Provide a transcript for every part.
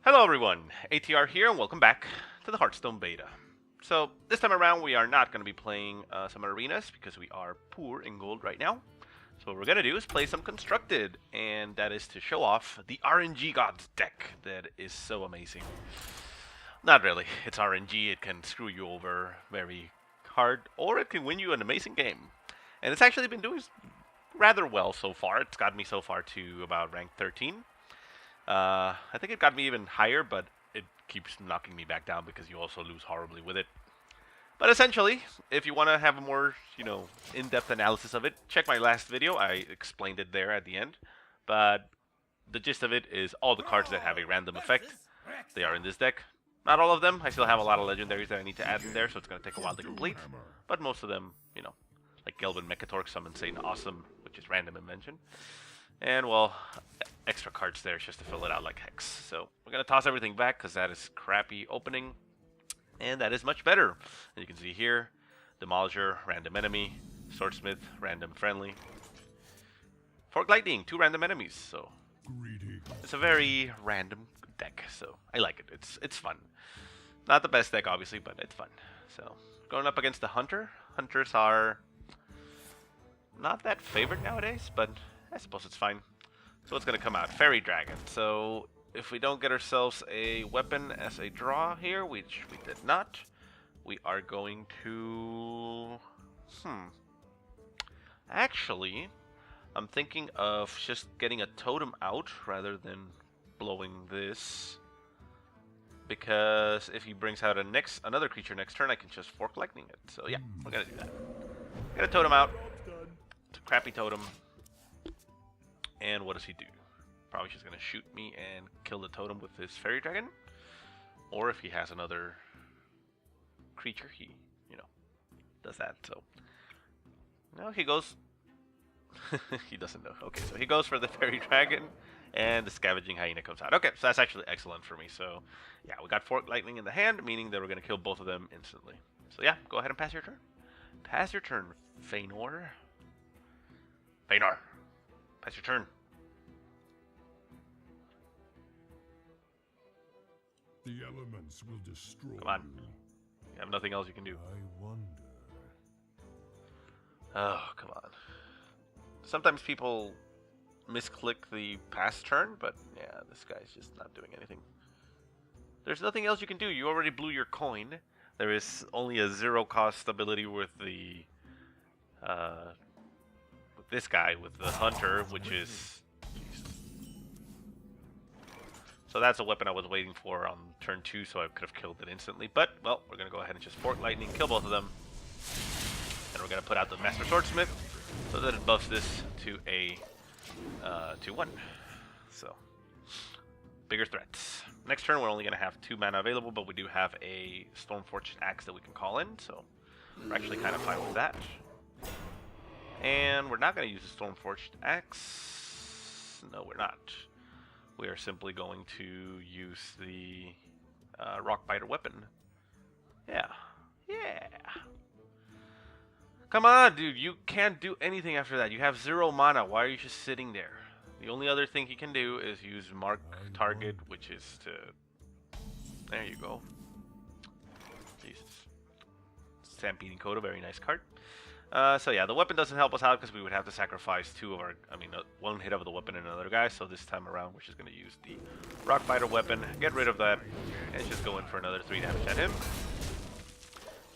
Hello everyone, ATR here and welcome back to the Hearthstone Beta. So this time around we are not going to be playing some arenas because we are poor in gold right now. So what we're going to do is play some Constructed, and that is to show off the RNG Gods deck that is so amazing. Not really, it's RNG, it can screw you over very hard, or it can win you an amazing game. And it's actually been doing rather well so far. It's got me so far to about rank 13. I think it got me even higher, but it keeps knocking me back down because you also lose horribly with it. But essentially, if you want to have a more, in-depth analysis of it, check my last video. I explained it there at the end. But the gist of it is all the cards that have a random effect, they are in this deck. Not all of them. I still have a lot of legendaries that I need to add in there, so it's going to take a while to complete. But most of them, like Gelvin Mechatork, Summon Satan Awesome, which is random invention. And, well, extra cards there just to fill it out like Hex. So we're going to toss everything back because that is crappy opening. And that is much better. And you can see here, Demolisher, random enemy. Swordsmith, random friendly. Fork Lightning, 2 random enemies. So it's a very random deck. So I like it. It's fun. Not the best deck, obviously, but it's fun. So going up against the Hunter. Hunters are not that favored nowadays, but I suppose it's fine. So what's going to come out? Fairy Dragon. So if we don't get ourselves a weapon as a draw here, which we did not, we are going to... Actually, I'm thinking of just getting a totem out rather than blowing this. Because if he brings out another creature next turn, I can just Fork Lightning it. So yeah, we're going to do that. Get a totem out. It's a crappy totem. And what does he do? Probably just going to shoot me and kill the totem with his Fairy Dragon. Or if he has another creature, he, does that. So, no, he goes... he doesn't know. Okay, so he goes for the Fairy Dragon, and the Scavenging Hyena comes out. Okay, so that's actually excellent for me. So, yeah, we got Fork Lightning in the hand, meaning that we're going to kill both of them instantly. So, yeah, go ahead and pass your turn. Pass your turn, Feanor. Feanor. Pass your turn. The elements will destroy. Come on. You have nothing else you can do. I wonder. Oh, come on. Sometimes people misclick the pass turn, but yeah, this guy's just not doing anything. There's nothing else you can do. You already blew your coin. There is only a 0-cost ability with the this guy, with the Hunter, which is... So that's a weapon I was waiting for on turn 2, so I could have killed it instantly. But, well, we're going to go ahead and just Fork Lightning, kill both of them. And we're going to put out the Master Swordsmith so that it buffs this to a 2-1. So, bigger threats. Next turn, we're only going to have 2 mana available, but we do have a Stormforged Axe that we can call in, so we're actually kind of fine with that. And we're not going to use the Stormforged Axe. No, we're not. We are simply going to use the Rockbiter weapon. Yeah. Yeah. Come on, dude. You can't do anything after that. You have 0 mana. Why are you just sitting there? The only other thing he can do is use Mark Target, which is to... There you go. Jesus. Stampeding Coda, very nice card. So yeah, the weapon doesn't help us out because we would have to sacrifice 2 of our... one hit of the weapon and another guy. So this time around, we're just going to use the Rockbiter weapon, get rid of that, and just go in for another 3 damage at him.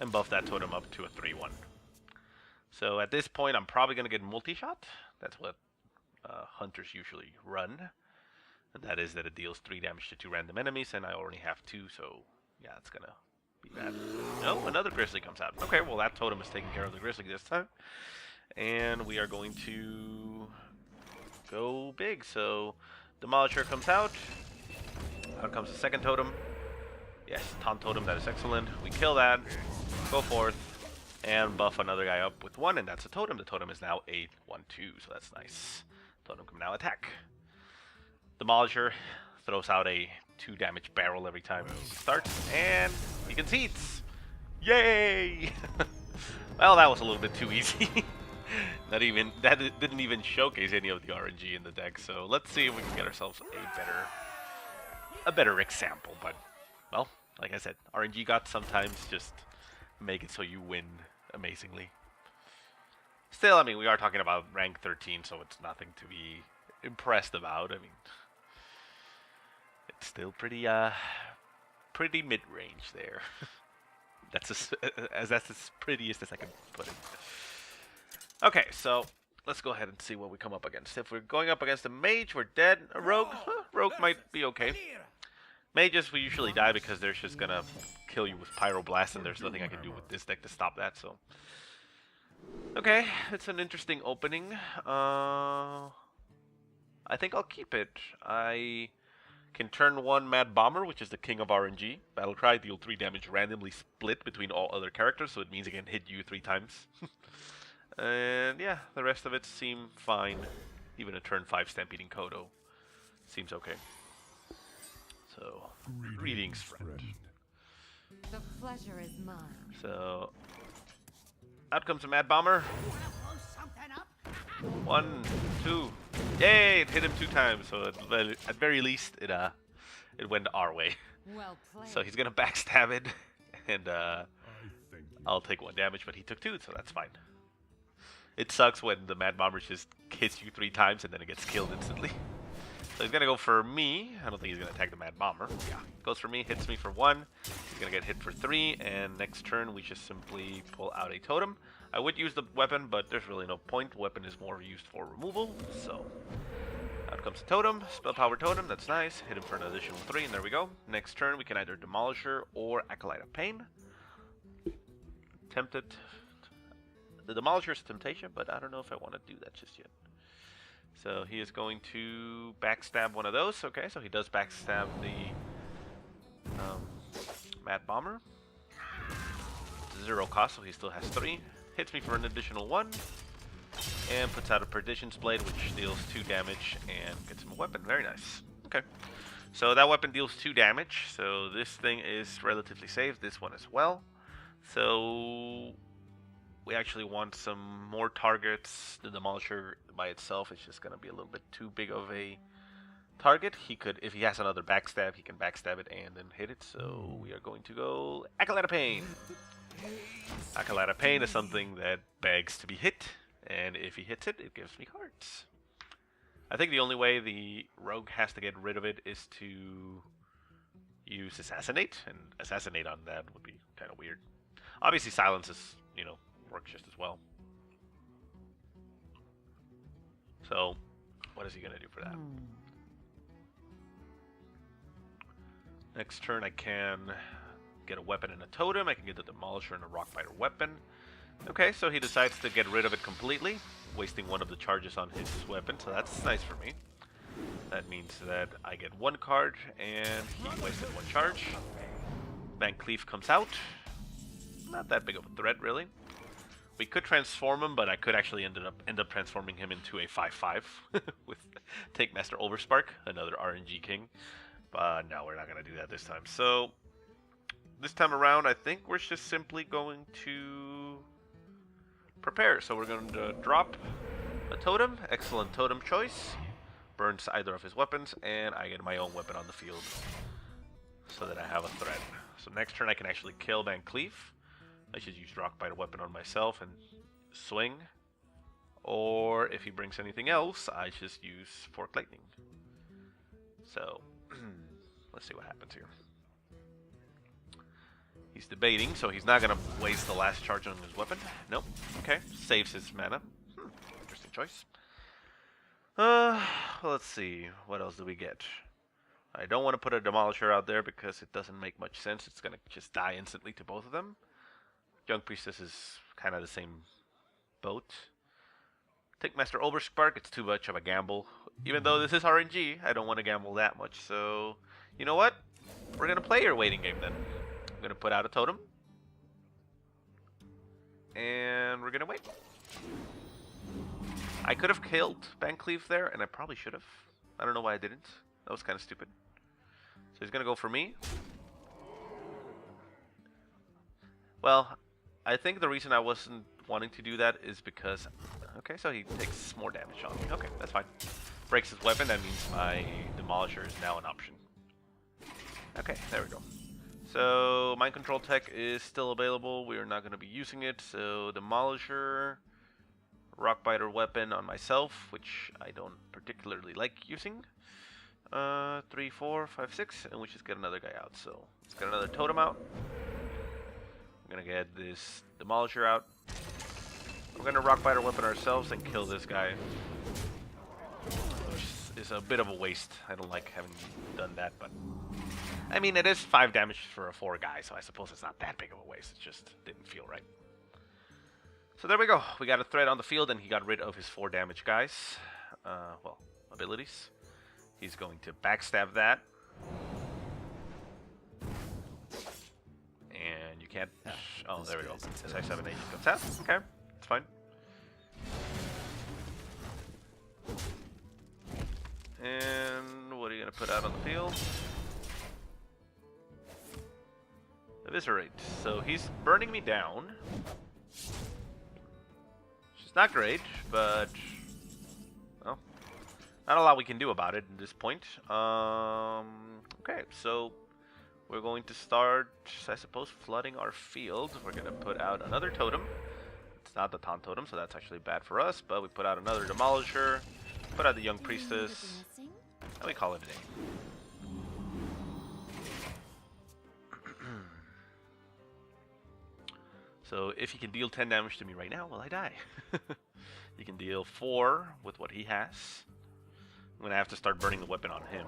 And buff that totem up to a 3-1. So at this point, I'm probably going to get multi-shot. That's what hunters usually run. And that is that it deals 3 damage to 2 random enemies, and I already have 2, so yeah, it's going to be bad. No, another Grizzly comes out. Okay, well that totem is taking care of the Grizzly this time. And we are going to go big. So Demolisher comes out. Out comes the second totem. Yes, Taunt Totem, that is excellent. We kill that, go forth, and buff another guy up with 1, and that's a totem. The totem is now a 1-2, so that's nice. Totem can now attack. Demolisher throws out a 2 damage barrel every time he starts, and he concedes. Yay! Well, that was a little bit too easy. That didn't even showcase any of the RNG in the deck. So let's see if we can get ourselves a better a better example, but, well, like I said, RNG gods sometimes just make it so you win amazingly. Still, I mean, we are talking about rank 13, so it's nothing to be impressed about. I mean, it's still pretty mid-range there. That's as prettiest as I can put it. Okay, so let's go ahead and see what we come up against. If we're going up against a mage, we're dead. A rogue, rogue might be okay. Mages, we usually die because they're just gonna kill you with Pyroblast, and there's nothing I can do with this deck to stop that, so. Okay, it's an interesting opening. I think I'll keep it. I can turn 1 Mad Bomber, which is the king of RNG. Battlecry, deal 3 damage randomly split between all other characters, so it means it can hit you 3 times. And yeah, the rest of it seem fine. Even a turn 5 Stampeding Kodo seems okay. So, greetings, friend. The pleasure is mine. So, out comes a Mad Bomber. 1, 2. Yay! It hit him 2 times. So at very least, it went our way. Well played. So he's gonna backstab it, and I'll take 1 damage, but he took 2, so that's fine. It sucks when the Mad Bomber just hits you 3 times and then it gets killed instantly. So he's gonna go for me. I don't think he's gonna attack the Mad Bomber. Yeah, goes for me, hits me for 1. He's gonna get hit for 3, and next turn we just simply pull out a totem. I would use the weapon, but there's really no point. Weapon is more used for removal, so out comes the totem. Spell power totem, that's nice. Hit him for an additional 3, and there we go. Next turn we can either Demolisher or Acolyte of Pain. Tempted. The Demolisher is a temptation, but I don't know if I want to do that just yet. So he is going to backstab one of those. Okay, so he does backstab the Mad Bomber. 0 cost, so he still has 3. Hits me for an additional 1. And puts out a Perdition's Blade, which deals 2 damage and gets him a weapon. Very nice. Okay. So that weapon deals 2 damage. So this thing is relatively safe. This one as well. So we actually want some more targets. The Demolisher by itself is just going to be a little bit too big of a target. He could, if he has another backstab, he can backstab it and then hit it. So we are going to go Acolyte of Pain. Acolyte of Pain is something that begs to be hit, and if he hits it, it gives me cards. I think the only way the rogue has to get rid of it is to use Assassinate, and Assassinate on that would be kind of weird. Obviously, Silence is, you know, works just as well. So, what is he going to do for that? Next turn, I can get a weapon and a totem. I can get the Demolisher and a Rockbiter weapon. Okay, so he decides to get rid of it completely, wasting 1 of the charges on his weapon, so that's nice for me. That means that I get 1 card, and he wasted 1 charge. Van Cleef comes out. Not that big of a threat, really. We could transform him, but I could actually end up transforming him into a 5/5 with Take Master Overspark, another RNG king. But no, we're not going to do that this time. So this time around, I think we're just simply going to prepare. So we're going to drop a totem. Excellent totem choice. Burns either of his weapons, and I get my own weapon on the field so that I have a threat. So next turn I can actually kill Van Cleef. I should use Rockbite weapon on myself and swing. Or if he brings anything else, I just use Fork Lightning. So let's see what happens here. He's debating, so he's not going to waste the last charge on his weapon. Nope. Okay. Saves his mana. Interesting choice. Let's see. What else do we get? I don't want to put a Demolisher out there because it doesn't make much sense. It's going to just die instantly to both of them. Young Priestess is kind of the same boat. Take Master Overspark. It's too much of a gamble. Even though this is RNG, I don't want to gamble that much. So, you know what? We're going to play your waiting game then. I'm going to put out a totem. And we're going to wait. I could have killed Van Cleef there, and I probably should have. I don't know why I didn't. That was kind of stupid. So he's going to go for me. Well, I think the reason I wasn't wanting to do that is because... Okay, so he takes more damage on me. Okay, that's fine. Breaks his weapon, that means my Demolisher is now an option. Okay, there we go. So mind control tech is still available. We are not going to be using it. So demolisher, rock biter weapon on myself, which I don't particularly like using. 3, 4, 5, 6, and we just get another guy out. So let's get another totem out. I'm gonna get this demolisher out. We're gonna rock biter weapon ourselves and kill this guy, which is a bit of a waste. I don't like having done that, but I mean it is 5 damage for a 4 guy, so I suppose it's not that big of a waste. It just didn't feel right. So there we go. We got a threat on the field, and he got rid of his 4 damage guys. Well, abilities. He's going to backstab that. And you can't... Oh, there we go. SI7 agent comes out. Okay, it's fine. And what are you going to put out on the field? Eviscerate. So he's burning me down. Which is not great, but... well, not a lot we can do about it at this point. Okay, so we're going to start, I suppose, flooding our field. We're going to put out another totem. It's not the taunt totem, so that's actually bad for us, but we put out another demolisher, put out the young priestess, and we call it a day. So if he can deal 10 damage to me right now, well, I die. He can deal 4 with what he has. I'm gonna have to start burning the weapon on him.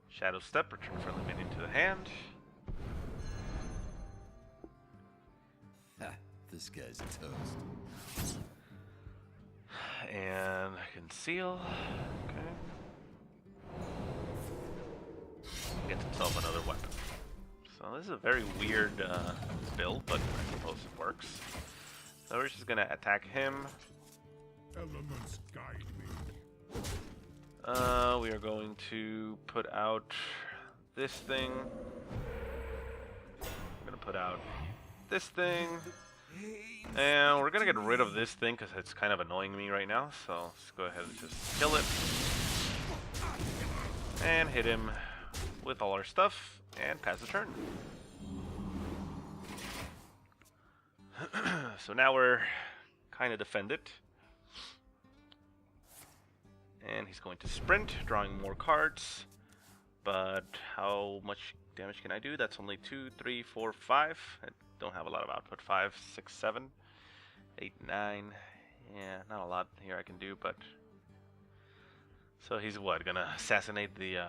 Shadow Step, return friendly minion to the hand. Ha, this guy's toast. And Conceal. Okay. Gets himself another weapon. So this is a very weird build, but I suppose it works. So we're just gonna attack him. Elements guide me. We are going to put out this thing. I'm gonna put out this thing. And we're gonna get rid of this thing because it's kind of annoying me right now. So let's go ahead and just kill it. And hit him with all our stuff and pass the turn. So now we're kind of defended. And he's going to sprint, drawing more cards. But how much damage can I do? That's only 2, 3, 4, 5. I don't have a lot of output. 5, 6, 7, 8, 9. Yeah, not a lot here I can do, but... So he's what? Gonna assassinate the...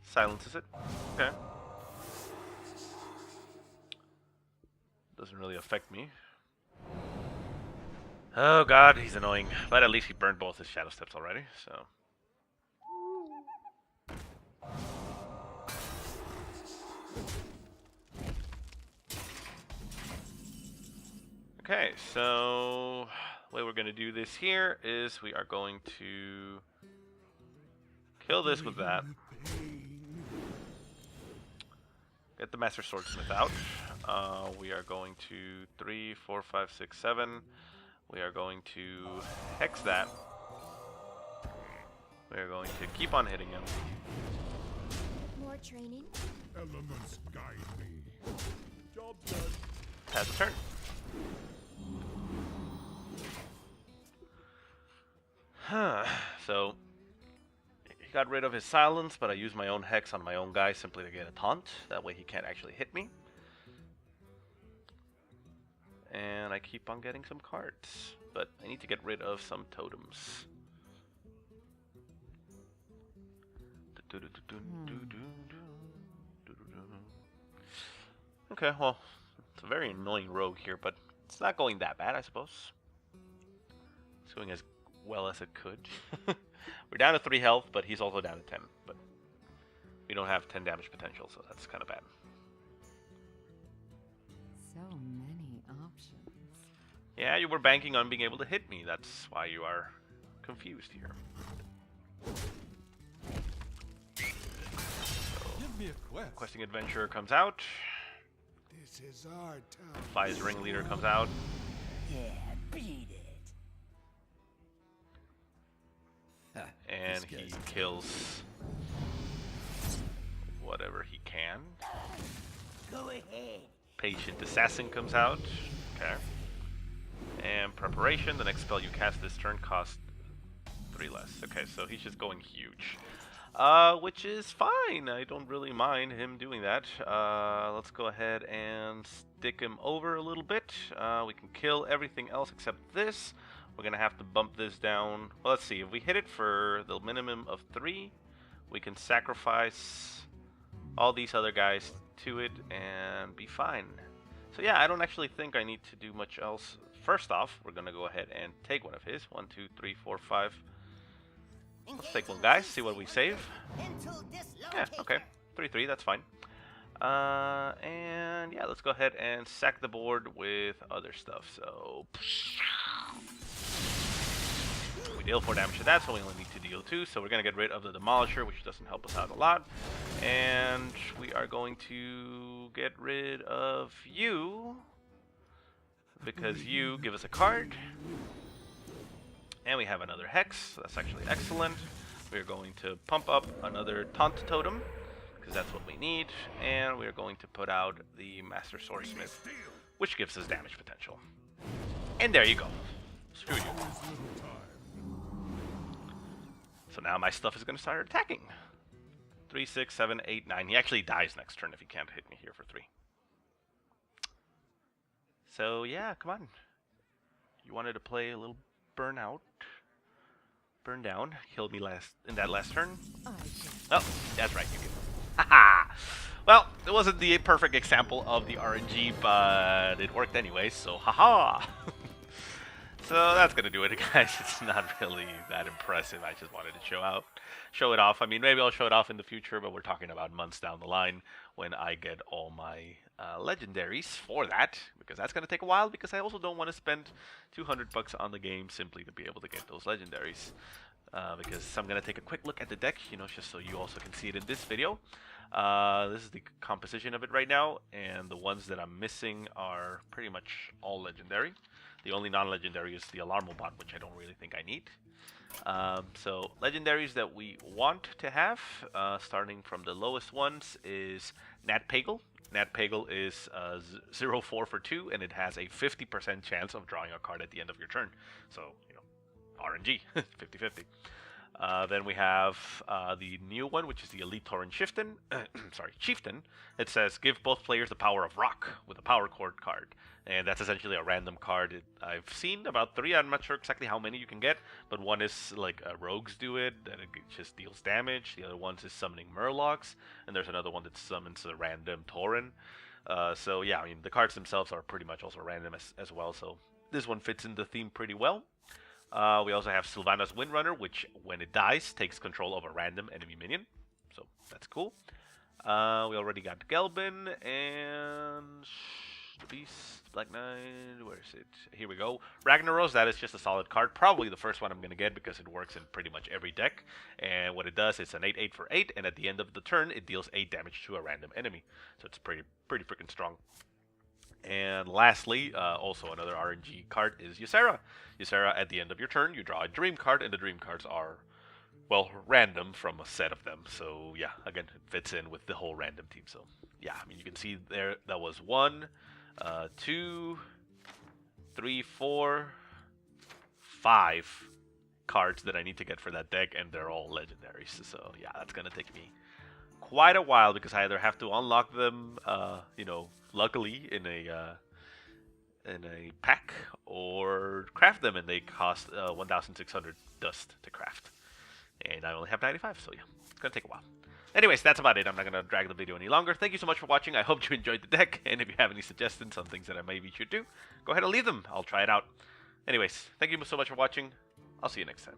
silences it. Okay. Doesn't really affect me. Oh god, he's annoying. But at least he burned both his Shadow Steps already, so... Okay, so... the way we're going to do this here is we are going to... kill this with that. Get the Master Swordsmith out. We are going to 3, 4, 5, 6, 7. We are going to hex that. We are going to keep on hitting him. More training. Elements guide me. Job done. Pass the turn. So he got rid of his silence, but I used my own hex on my own guy simply to get a taunt. That way he can't actually hit me. And I keep on getting some cards, but I need to get rid of some totems. Okay, well, it's a very annoying rogue here, but it's not going that bad, I suppose. It's going as well as it could. We're down to 3 health, but he's also down to 10. But we don't have 10 damage potential, so that's kind of bad. So many options. Yeah, you were banking on being able to hit me. That's why you are confused here. Give me a quest. Questing Adventurer comes out. This is our town. Fi's Ringleader comes out. Yeah, beat it. And This he guy's kills whatever he can. Go ahead. Patient Assassin comes out. Okay. And Preparation, the next spell you cast this turn costs 3 less. Okay, so he's just going huge. Which is fine. I don't really mind him doing that. Let's go ahead and stick him over a little bit. We can kill everything else except this. We're going to have to bump this down. Well, let's see. If we hit it for the minimum of 3, we can sacrifice all these other guys to it and be fine. So yeah, I don't actually think I need to do much else. First off, we're going to go ahead and take one of his. 1, 2, 3, 4, 5. Let's take one, guys. See what we save. Yeah, okay. 3-3, that's fine. And yeah, let's go ahead and sack the board with other stuff. So we deal 4 damage to that, so we only need to deal 2. So we're going to get rid of the Demolisher, which doesn't help us out a lot. And we are going to get rid of you, because you give us a card. And we have another Hex, so that's actually excellent. We're going to pump up another Taunt Totem, because that's what we need. And we're going to put out the Master Swordsmith, which gives us damage potential. And there you go. Screw you. So now my stuff is going to start attacking. 3, 6, 7, 8, 9. He actually dies next turn if he can't hit me here for 3. So yeah, come on. You wanted to play a little burn down, killed me in that last turn. Oh, that's right, you can. Haha! Well, it wasn't the perfect example of the RNG, but it worked anyway, so haha! So that's gonna do it, guys. It's not really that impressive. I just wanted to show it off. I mean, maybe I'll show it off in the future, but we're talking about months down the line when I get all my legendaries for that, because that's gonna take a while. Because I also don't want to spend $200 on the game simply to be able to get those legendaries. Because I'm gonna take a quick look at the deck, just so you also can see it in this video. This is the composition of it right now, and the ones that I'm missing are pretty much all legendary. The only non-legendary is the Alarmobot, which I don't really think I need. So legendaries that we want to have, starting from the lowest ones, is Nat Pagle. Nat Pagle is 0-4 for 2, and it has a 50% chance of drawing a card at the end of your turn. So, RNG, 50-50. Then we have the new one, which is the Elite Tauren Chieftain. Chieftain. It says, give both players the power of rock with a power chord card. And that's essentially a random card. I've seen about 3. I'm not sure exactly how many you can get, but one is like rogues do it, that it just deals damage. The other one is summoning Murlocs, and there's another one that summons a random Tauren. So yeah, I mean, the cards themselves are pretty much also random as well, so this one fits in the theme pretty well. We also have Sylvanas Windrunner, which when it dies takes control of a random enemy minion, so that's cool. We already got Gelbin and the Beast, Black Knight, where is it? Here we go. Ragnaros, that is just a solid card. Probably the first one I'm going to get because it works in pretty much every deck. And what it does, it's an 8-8 for 8, and at the end of the turn, it deals 8 damage to a random enemy. So it's pretty freaking strong. And lastly, also another RNG card is Ysera. Ysera, at the end of your turn, you draw a dream card, and the dream cards are, well, random from a set of them. So yeah, again, it fits in with the whole random team. So yeah, I mean, you can see there, that was 1, 2, 3, 4, 5 cards that I need to get for that deck, and they're all legendaries. So yeah, that's gonna take me quite a while because I either have to unlock them, luckily in a pack, or craft them, and they cost 1,600 dust to craft, and I only have 95. So yeah, it's gonna take a while. Anyways, that's about it. I'm not going to drag the video any longer. Thank you so much for watching. I hope you enjoyed the deck. And if you have any suggestions on things that I maybe should do, go ahead and leave them. I'll try it out. Anyways, thank you so much for watching. I'll see you next time.